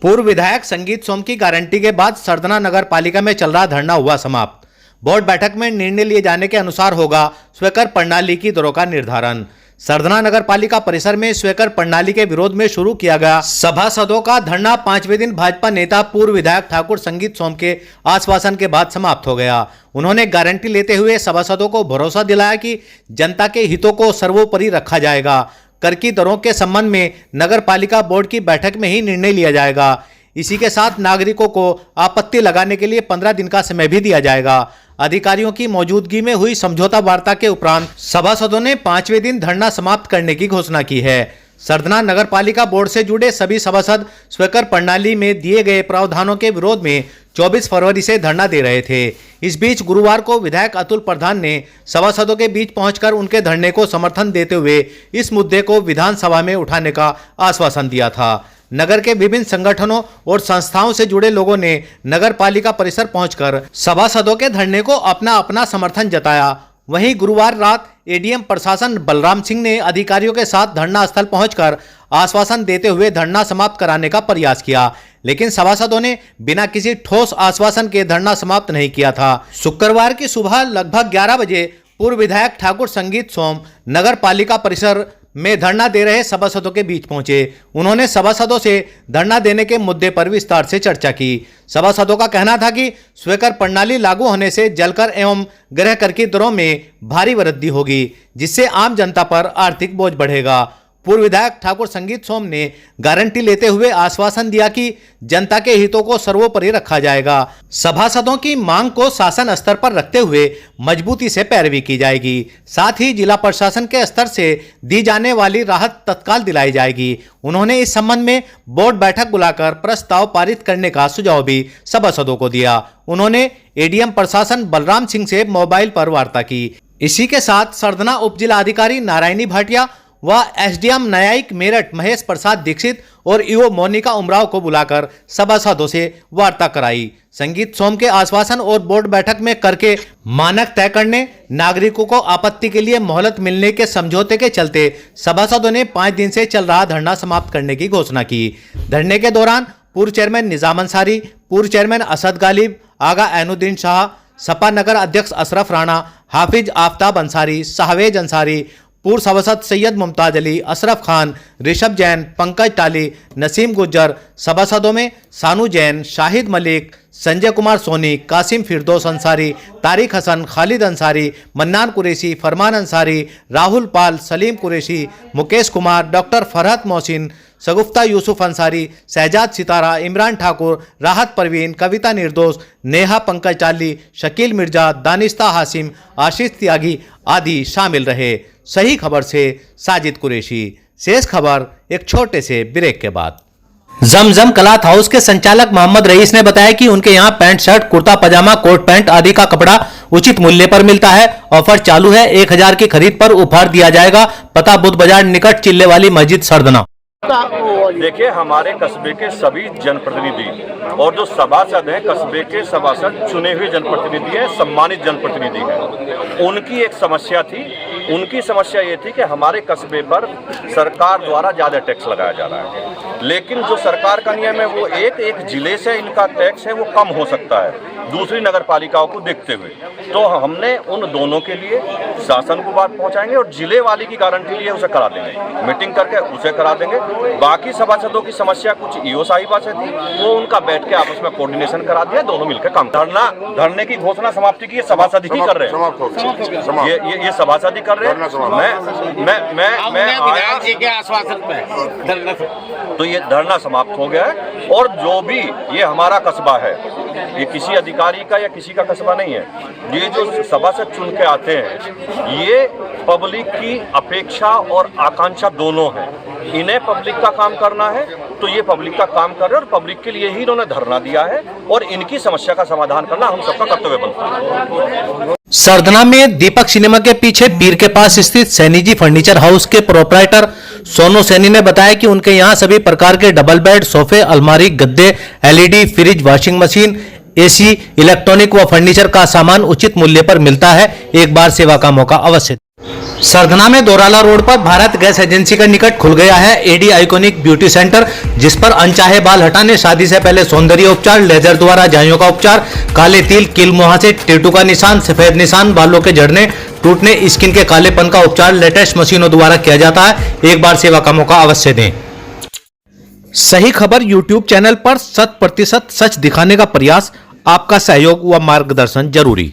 पूर्व विधायक संगीत सोम की गारंटी के बाद सरधना नगर पालिका में चल रहा धरना हुआ समाप्त। बोर्ड बैठक में निर्णय लिए जाने के अनुसार होगा स्वेकर प्रणाली की दरों का निर्धारण। सरधना नगर पालिका परिसर में स्वेकर प्रणाली के विरोध में शुरू किया गया सभासदों का धरना 5वें दिन भाजपा नेता पूर्व विधायक ठाकुर संगीत सोम के आश्वासन के बाद समाप्त हो गया। उन्होंने गारंटी लेते हुए सभासदों को भरोसा दिलाया कि जनता के हितों को सर्वोपरि रखा जाएगा। कर की दरों के संबंध में नगर पालिका बोर्ड की बैठक में ही निर्णय लिया जाएगा। इसी के साथ नागरिकों को आपत्ति लगाने के लिए 15 दिन का समय भी दिया जाएगा। अधिकारियों की मौजूदगी में हुई समझौता वार्ता के उपरांत सभासदों ने 5वें दिन धरना समाप्त करने की घोषणा की है। सरधना नगर पालिका बोर्ड से जुड़े सभी सभासद स्वेकर प्रणाली में दिए गए प्रावधानों के विरोध में 24 फरवरी से धरना दे रहे थे। इस बीच गुरुवार को विधायक अतुल प्रधान ने सभासदों के बीच पहुंचकर उनके धरने को समर्थन देते हुए इस मुद्दे को विधानसभा में उठाने का आश्वासन दिया था। नगर के विभिन्न संगठनों और संस्थाओं से जुड़े लोगों ने नगर पालिका परिसर पहुंचकर सभासदों के धरने को अपना अपना समर्थन जताया। वहीं गुरुवार रात एडीएम प्रशासन बलराम सिंह ने अधिकारियों के साथ धरना स्थल पहुंचकर आश्वासन देते हुए धरना समाप्त कराने का प्रयास किया, लेकिन सभासदों ने बिना किसी ठोस आश्वासन के धरना समाप्त नहीं किया था। शुक्रवार की सुबह लगभग 11 बजे पूर्व विधायक ठाकुर संगीत सोम नगर पालिका परिसर में धरना दे रहे सभासदों के बीच पहुंचे। उन्होंने सभासदों से धरना देने के मुद्दे पर विस्तार से चर्चा की। सभासदों का कहना था कि स्वेकर प्रणाली लागू होने से जलकर एवं गृह कर की दरों में भारी वृद्धि होगी, जिससे आम जनता पर आर्थिक बोझ बढ़ेगा। पूर्व विधायक ठाकुर संगीत सोम ने गारंटी लेते हुए आश्वासन दिया कि जनता के हितों को सर्वोपरि रखा जाएगा। सभासदों की मांग को शासन स्तर पर रखते हुए मजबूती से पैरवी की जाएगी। साथ ही जिला प्रशासन के स्तर से दी जाने वाली राहत तत्काल दिलाई जाएगी। उन्होंने इस संबंध में बोर्ड बैठक बुलाकर प्रस्ताव पारित करने का सुझाव भी सभासदों को दिया। उन्होंने एडीएम प्रशासन बलराम सिंह से मोबाइल पर वार्ता की। इसी के साथ सरधना उप जिला अधिकारी नारायणी भाटिया व एसडीएम न्यायिक मेरठ महेश प्रसाद दीक्षित और ईओ मोनिका उमराव को बुलाकर सभासदों से वार्ता कराई। संगीत सोम के आश्वासन और बोर्ड बैठक में कर के मानक तय करने, नागरिकों को आपत्ति के लिए मोहलत मिलने के समझौते के चलते सभासदों ने 5 दिन से चल रहा धरना समाप्त करने की घोषणा की। धरने के दौरान पूर्व चेयरमैन निजाम अंसारी, पूर्व चेयरमैन असद गालिब, आगा ऐनुद्दीन शाह, सपा नगर अध्यक्ष अशरफ राणा, हाफिज आफ्ताब अंसारी, शाहवेज अंसारी, पूर्व सभासद सैयद मुमताज अली, अशरफ खान, ऋषभ जैन, पंकज टाली, नसीम गुज्जर, सभासदों में सानू जैन, शाहिद मलिक, संजय कुमार सोनी, कासिम फिरदौस अंसारी, तारिक हसन, खालिद अंसारी, मन्नान कुरैशी, फरमान अंसारी, राहुल पाल, सलीम कुरैशी, मुकेश कुमार, डॉक्टर फरहत मोहसिन, सगुफ्ता यूसुफ अंसारी, शहजाद सितारा, इमरान ठाकुर, राहत परवीन, कविता निर्दोष, नेहा पंकज टाली, शकील मिर्जा, दानिस्ता हासिम, आशीष त्यागी आदि शामिल रहे। सही खबर से साजिद कुरैशी। शेष खबर एक छोटे से ब्रेक के बाद। जमजम क्लॉथ हाउस के संचालक मोहम्मद रईस ने बताया कि उनके यहाँ पैंट शर्ट, कुर्ता पजामा, कोट पैंट आदि का कपड़ा उचित मूल्य पर मिलता है। ऑफर चालू है। 1000 की खरीद पर उपहार दिया जाएगा। पता बुद्ध बाजार निकट चिल्ले वाली मस्जिद सरधना। देखिए, हमारे कस्बे के सभी जनप्रतिनिधि और जो सभासद हैं, कस्बे के सभासद चुने हुए जनप्रतिनिधि हैं, सम्मानित जनप्रतिनिधि हैं। उनकी एक समस्या थी। उनकी समस्या ये थी कि हमारे कस्बे पर सरकार द्वारा ज़्यादा टैक्स लगाया जा रहा है, लेकिन जो सरकार का नियम है वो एक जिले से इनका टैक्स है वो कम हो सकता है दूसरी नगर पालिकाओं को देखते हुए। तो हमने उन दोनों के लिए शासन को बात पहुंचाएंगे और जिले वाली की गारंटी लिए उसे करा देंगे, मीटिंग करके उसे करा देंगे। बाकी सभासदों की समस्या कुछ ईओ साहिबा से थी, वो उनका बैठ के आपस में कोऑर्डिनेशन करा दिया, दोनों मिलकर काम। धरने की घोषणा समाप्ति की सभासद ही कर रहे हैं, ये सभासद ही कर रहे हैं। मैं जी के आश्वासन पे तो ये धरना समाप्त हो गया है। और जो भी ये हमारा कस्बा है, ये किसी अधिकारी का या किसी का कस्बा नहीं है। ये जो सभासद चुन के आते हैं, ये पब्लिक की अपेक्षा और आकांक्षा दोनों है। इन्हें पब्लिक का काम करना है तो ये पब्लिक का काम कर रहे हैं और पब्लिक के लिए ही इन्होंने धरना दिया है और इनकी समस्या का समाधान करना हम सबका कर्तव्य बनता है। सरधना में दीपक सिनेमा के पीछे पीर के पास स्थित सैनी जी फर्नीचर हाउस के प्रोप्राइटर सोनू सैनी ने बताया कि उनके यहाँ सभी प्रकार के डबल बेड, सोफे, अलमारी, गद्दे, LED, fridge, washing machine, AC, electronic व फर्नीचर का सामान उचित मूल्य पर मिलता है। एक बार सेवा का मौका अवश्य। सरधना में दोराला रोड पर भारत गैस एजेंसी के निकट खुल गया है एडी आइकॉनिक ब्यूटी सेंटर, जिस पर अनचाहे बाल हटाने, शादी से पहले सौंदर्य उपचार, लेजर द्वारा झाइयों का उपचार, काले तिल, किल मुहासे, टेटू का निशान, सफेद निशान, बालों के झड़ने, टूटने, स्किन के कालेपन का उपचार लेटेस्ट मशीनों द्वारा किया जाता है। एक बार सेवा का मौका अवश्य दें। सही खबर यूट्यूब चैनल पर 100% सच दिखाने का प्रयास, आपका सहयोग व मार्गदर्शन जरूरी।